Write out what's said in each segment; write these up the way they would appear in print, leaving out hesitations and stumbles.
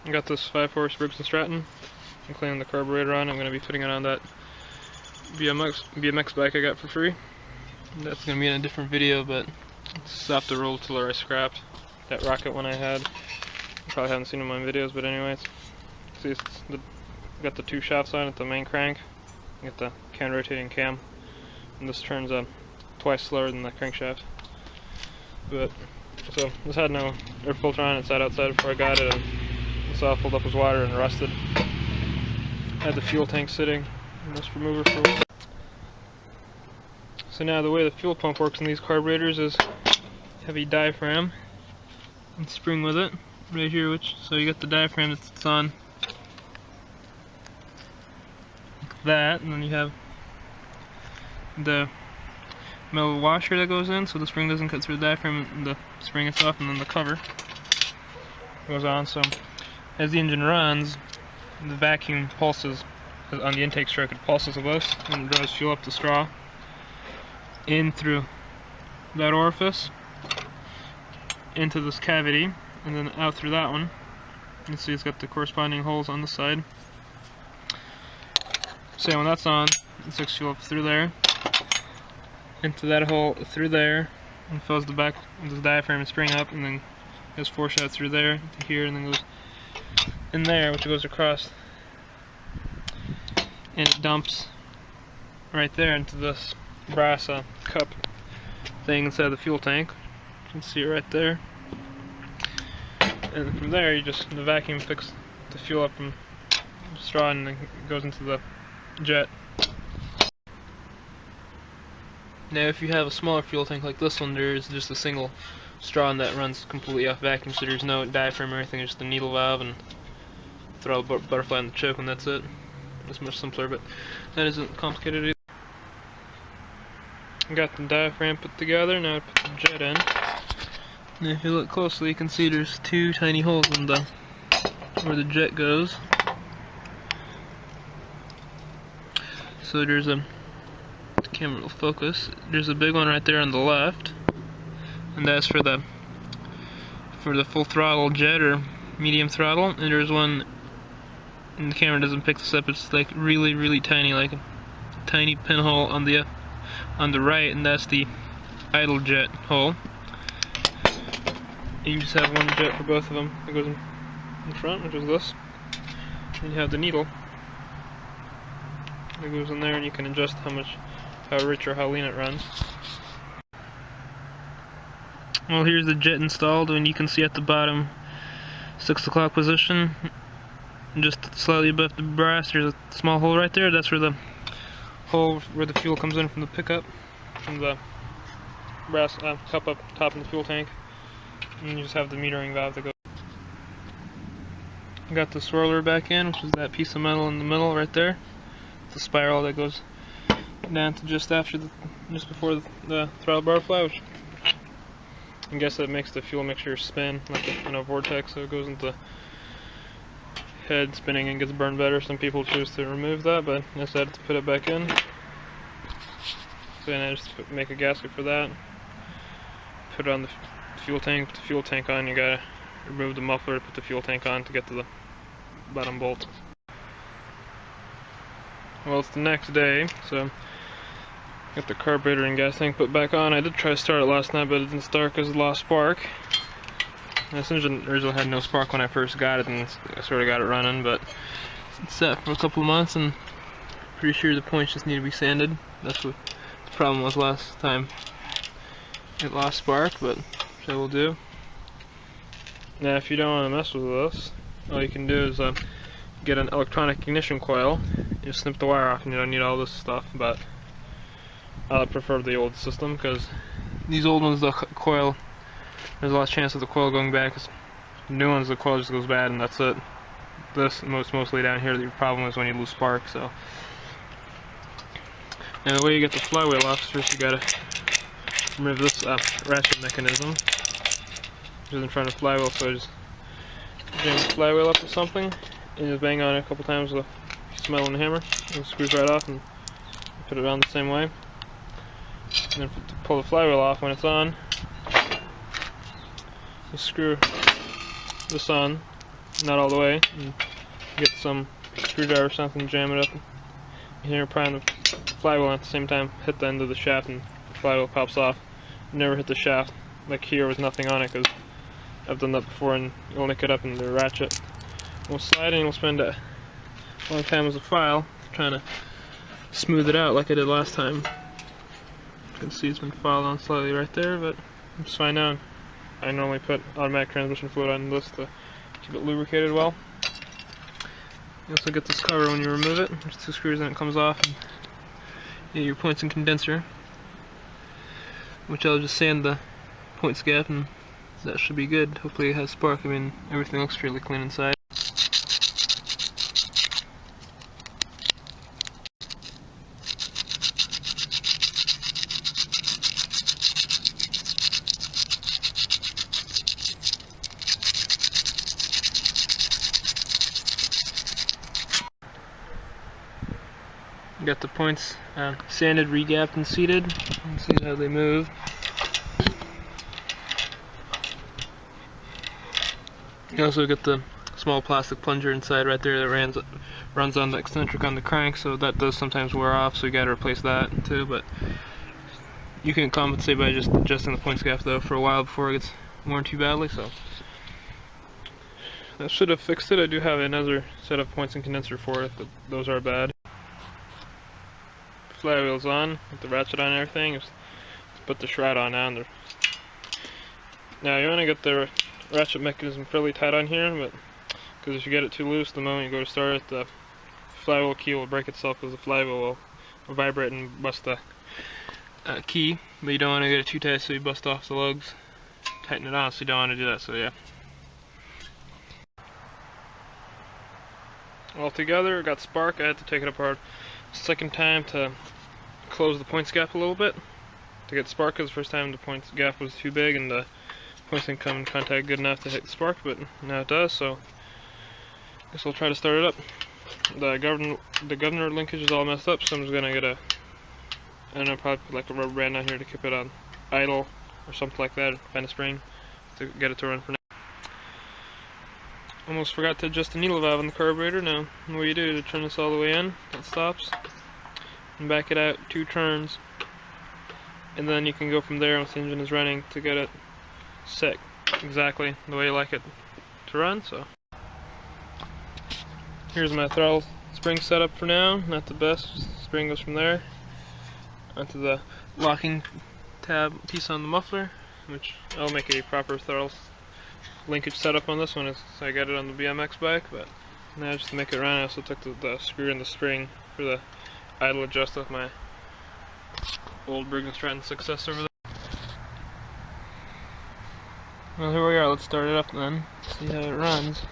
I got this 5-horse Briggs Stratton. I'm cleaning the carburetor on. I'm going to be putting it on that BMX bike I got for free. That's going to be in a different video, but it's off the roll tiller I scrapped. That rocket one I had. You probably haven't seen it in my videos, but anyways. See, got the 2 shafts on it, the main crank. You got the counter-rotating cam. And this turns twice slower than the crankshaft. But, so, this had no air filter on it, sat outside before I got it, and this all filled up with water and rusted. I had the fuel tank sitting in this remover for a while. So now the way the fuel pump works in these carburetors is heavy diaphragm and spring with it right here, so you got the diaphragm that sits on like that, and then you have the metal washer that goes in so the spring doesn't cut through the diaphragm and the spring itself, and then the cover goes on. So as the engine runs, the vacuum pulses on the intake stroke. It pulses with this and it draws fuel up the straw in through that orifice into this cavity and then out through that one. You can see it's got the corresponding holes on the side. So when that's on, it sucks fuel up through there into that hole through there and fills the back of the diaphragm and spring up, and then goes 4 shots through there to here, and then goes in there, which goes across, and it dumps right there into this brass cup thing inside the fuel tank. You can see it right there. And from there, the vacuum picks the fuel up from the straw and then it goes into the jet. Now, if you have a smaller fuel tank like this one, there's just a single straw that runs completely off vacuum, so there's no diaphragm or anything. There's just a needle valve and throw a butterfly in the choke, and that's it. It's much simpler, but that isn't complicated either. I got the diaphragm put together. Now I put the jet in. And if you look closely, you can see there's 2 tiny holes in where the jet goes. So there's the camera will focus. There's a big one right there on the left, and that's for the full throttle jet or medium throttle. And there's one, and the camera doesn't pick this up. It's like really tiny, like a tiny pinhole on the right, and that's the idle jet hole. And you just have one jet for both of them. It goes in front, which is this. And you have the needle that goes in there, and you can adjust how rich or how lean it runs. Well, here's the jet installed, and you can see at the bottom 6 o'clock position, just slightly above the brass, there's a small hole right there. That's where the hole where the fuel comes in from the pickup, from the brass cup up top in the fuel tank. And you just have the metering valve that goes. Got the swirler back in, which is that piece of metal in the middle right there. It's a spiral that goes down to just before the throttle butterfly, which I guess that makes the fuel mixture spin like a vortex, so it goes into head spinning and gets burned better. Some people choose to remove that, but I decided to put it back in. So then I just make a gasket for that. Put it on the fuel tank. Put the fuel tank on. You gotta remove the muffler to put the fuel tank on to get to the bottom bolt. Well, it's the next day, so got the carburetor and gas tank put back on. I did try to start it last night, but it didn't start because it lost spark. This engine originally had no spark when I first got it, and I sort of got it running, but it's sat for a couple of months, and pretty sure the points just need to be sanded. That's what the problem was last time. It lost spark, but so will do. Now, if you don't want to mess with this, all you can do is get an electronic ignition coil. You snip the wire off, and you don't need all this stuff. But I prefer the old system because these old ones, the coil, there's a lot of chance of the coil going bad. Cause new ones, the coil just goes bad, and that's it. This mostly down here, the problem is when you lose spark. So, and the way you get the flywheel off is first you gotta remove this ratchet mechanism, which is in front of the flywheel. So I just jam the flywheel up with something, and just bang on it a couple times with a piece of metal and a hammer, and it screws right off, and put it on the same way. And then to pull the flywheel off when it's on, you screw this on not all the way, and get some screwdriver or something, jam it up here, prime the flywheel at the same time, hit the end of the shaft, and the flywheel pops off. Never hit the shaft like here with nothing on it, because I've done that before, and you'll nick it up in the ratchet. We'll slide and we'll spend a long time as a file trying to smooth it out like I did last time. You can see it's been filed on slightly right there, but it's fine now. I normally put automatic transmission fluid on this to keep it lubricated well. You also get this cover when you remove it. There's 2 screws and it comes off. And you get your points and condenser, which I'll just sand the points gap, and that should be good. Hopefully it has spark. I mean, everything looks fairly clean inside. Got the points sanded, regapped, and seated. You can see how they move. You also get the small plastic plunger inside right there that runs on the eccentric on the crank, so that does sometimes wear off, so you gotta replace that too. But you can compensate by just adjusting the points gap though for a while before it gets worn too badly. So that should have fixed it. I do have another set of points and condenser for it, but those are bad. Flywheel's on with the ratchet on and everything. Just put the shroud on now. Now you want to get the ratchet mechanism fairly tight on here, but because if you get it too loose, the moment you go to start it, the flywheel key will break itself because the flywheel will vibrate and bust the key. But you don't want to get it too tight, so you bust off the lugs. Tighten it on, so you don't want to do that. So yeah. All together, got spark. I had to take it apart second time to close the points gap a little bit to get spark, because the first time the points gap was too big and the points didn't come in contact good enough to hit the spark, but now it does. So I guess we'll try to start it up. The governor linkage is all messed up, so I'm just gonna get I don't know, probably put like a rubber band on here to keep it on idle or something like that, find a spring to get it to run for now. Almost forgot to adjust the needle valve on the carburetor. Now, what you do to turn this all the way in, it stops, and back it out 2 turns, and then you can go from there once the engine is running to get it set exactly the way you like it to run. So here's my throttle spring setup for now. Not the best. Spring goes from there onto the locking tab piece on the muffler, which I'll make a proper throttle linkage setup on this one. I got it on the BMX bike, but now just to make it run, I also took the screw and the spring for the idle adjust of my old Briggs Stratton Success over there. Well, here we are. Let's start it up then, see how it runs.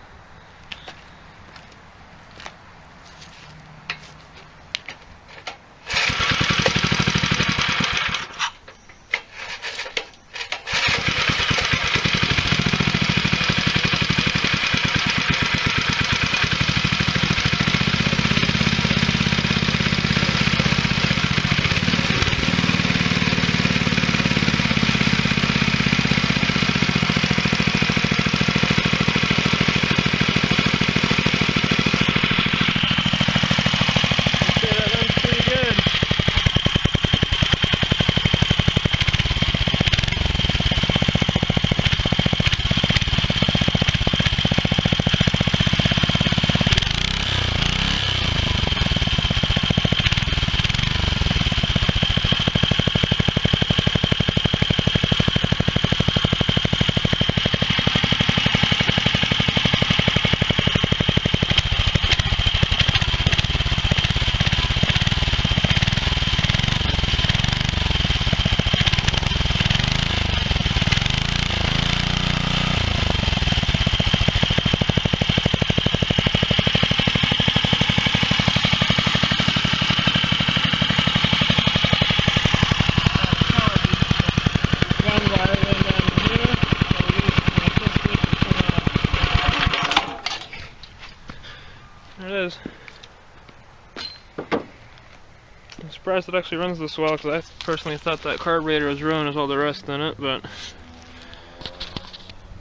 I'm surprised it actually runs this well, because I personally thought that carburetor was ruined with all the rust in it, but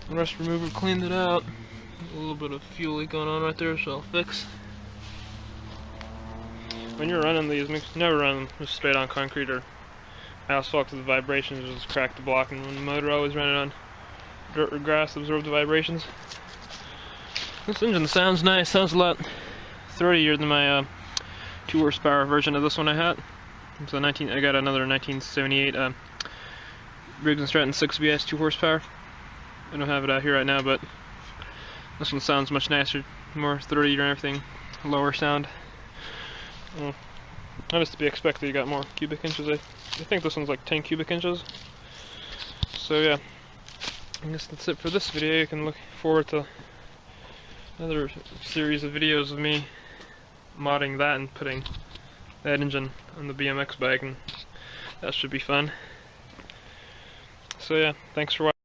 the rust remover cleaned it out. A little bit of fuel leak going on right there, so I'll fix. When you're running these, never run them just straight on concrete or asphalt, because the vibrations will just crack the block, and when the motor, always run it on dirt or grass to absorb the vibrations. This engine sounds nice, sounds a lot throatier than my 2 horsepower version of this one I had. So I got another 1978 Briggs Stratton 6 BS 2 horsepower. I don't have it out here right now, but this one sounds much nicer, more throatier and everything, lower sound. That is to be expected. You got more cubic inches. I think this one's like 10 cubic inches. So yeah, I guess that's it for this video. You can look forward to another series of videos of me modding that and putting that engine on the BMX bike, and that should be fun. So yeah, thanks for watching.